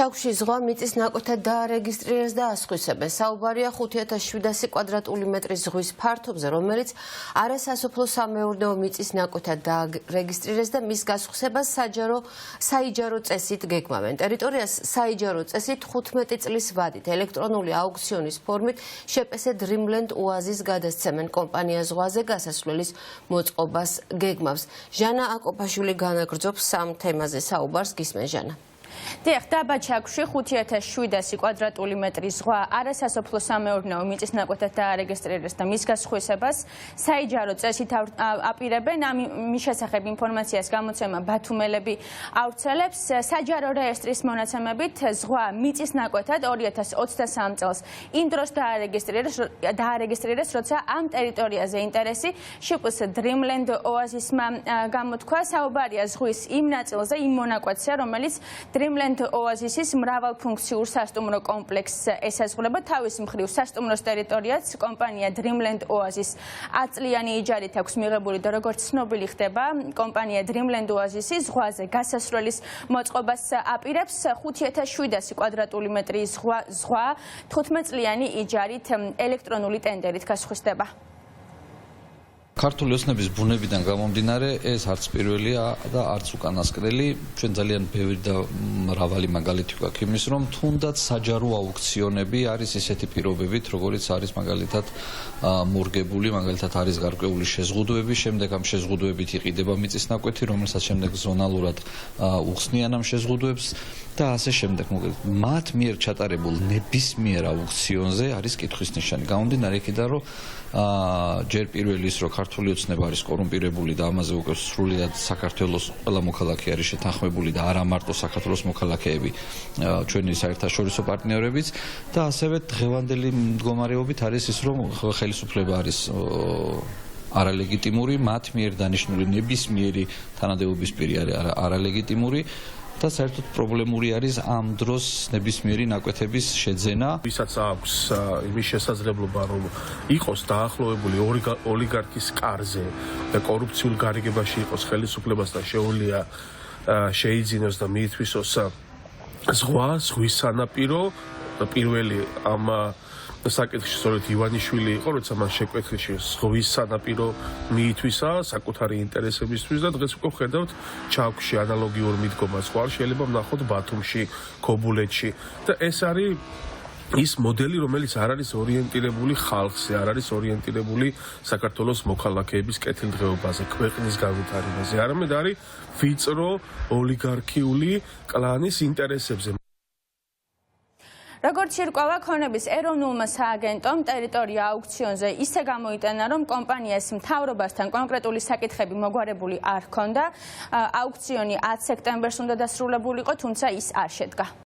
ჩაქვში ზღვა მიწის ნაკვეთად დაარეგისტრირეს და ასხვისებენ. საუბარია 5700 კვადრატული მეტრის ზღვის ფართობზე, რომელიც არასასოფლო სამეურნეო მიწის ნაკვეთად დაარეგისტრირეს და მის გასხვისებას საიჯარო წესით გეგმავენ. ტერიტორიას საიჯარო წესით 15 წლის ვადით ელექტრონული აუქციონის ფორმით შეპესე Dreamland Oasis გადასცემენ. კომპანია ზღვაზე გასასვლელის მოწყობას გეგმავს. ჟანა აკოპაშვილი განაგრძობს სამ თემაზე საუბარს. გისმენ ჟანა. დიახ, დაბა ჩაქვში 5700 კვადრატული მეტრის ზღვა არასასოფლო სამეურნეო მიწის ნაკვეთად დაარეგისტრირეს და მის გასხვისებას საიჯარო წესით აპირებენ. მის შესახებ ინფორმაციას გამოცემა ბათუმელები ავრცელებს. საჯარო რეესტრის მონაცემებით ზღვა მიწის ნაკვეთად 2023 წელს იმ დროს დაარეგისტრირეს, როცა ამ ტერიტორიაზე ინტერესი შპს Dreamland Oasis-მა გამოთქვა. საუბარია ზღვის იმ ნაწილზე, იმ მონაკვეთზე, რომელიც Dreamland Oasis-ის მრავალფუნქციურ სასტუმრო კომპლექსს ესაზღვრება. თავის მხრივ სასტუმროს ტერიტორიაც კომპანია Dreamland Oasis 10 წლიანი იჯარით აქვს მიღებული და როგორც ცნობილი ხდება, კომპანია Dreamland Oasis-ის ზღვაზე გასასვლელის მოწყობას აპირებს. 5700 კვადრატული მეტრის ზღვა 15 წლიანი იჯარით ელექტრონული ტენდერით გასხვისდება. ქართული ოცნების ბუნებიდან გამომდინარე, ეს არც პირველია და არც უკანასკნელი. ჩვენ ძალიან ბევრი და მრავალი მაგალითი გვაქვს იმის, რომ თუნდაც საჯარო აუქციონები არის ისეთი პირობებით, როგორიც არის მაგალითად მორგებული, მაგალითად არის გარკვეული შეზღუდვები, შემდეგ ამ შეზღუდვებით იყიდება მიწის ნაკვეთი, რომელსაც შემდეგ ზონალურად უხსნიან ამ შეზღუდვებს და ასე შემდეგ. მათ მიერ ჩატარებულ ნებისმიერ აუქციონზე არის კითხვის ნიშანი. გამომდინარე იქიდან, რომ ჯერ პირველი ის, რომ ქართული ოცნება არის კორუმპირებული და ამაზე უკვე სრულიად საქართველოს ყველა მოქალაქე არის შეთანხმებული და არა მარტო საქართველოს მოქალაქეები, ჩვენი საერთაშორისო პარტნიორებიც და ასევე დღევანდელი მდგომარეობით არის ის, რომ ხელისუფლება არის არალეგიტიმური, მათ მიერ დანიშნული ნებისმიერი თანადეობის პირი არის არალეგიტიმური და საერთოდ პრობლემური არის ამ დროს ნებისმიერი ნაკვეთების შეძენა. ვისაც აქვს იმის შესაძლებლობა, რომ იყოს დაახლოებული ოლიგარქის კარზე და კორუფციულ გარიგებაში იყოს ხელისუფლებასთან შეუძლია შეიძინოს და მიითვისოს ზღვის სანაპირო. პირველი ამ საკითხში სწორედ ივანიშვილი იყო, როცა მან შეკვეთილში ზღვის სანაპირო მიითვისა საკუთარი ინტერესებისთვის და დღეს უკვე ხედავთ ჩაქვში ანალოგიურ მიდგომას ხვალ შეიძლება ვნახოთ ბათუმში, ქობულეთში და ეს არის ის მოდელი, რომელიც არ არის ორიენტირებული ხალხზე, არ არის ორიენტირებული საქართველოს მოქალაქეების კეთილდღეობაზე, ქვეყნის განვითარებაზე, არამედ არის ვიწრო ოლიგარქიული კლანის ინტერესებზე. როგორც ირკვევა ქონების ეროვნულმა სააგენტომ ტერიტორია აუქციონზე ისე გამოიტანა, რომ კომპანიას მთავრობასთან კონკრეტული საკითხები მოგვარებული არ ჰქონდა. აუქციონი 10 სექტემბერს უნდა დასრულებულიყო, თუმცა ის არ შედგა.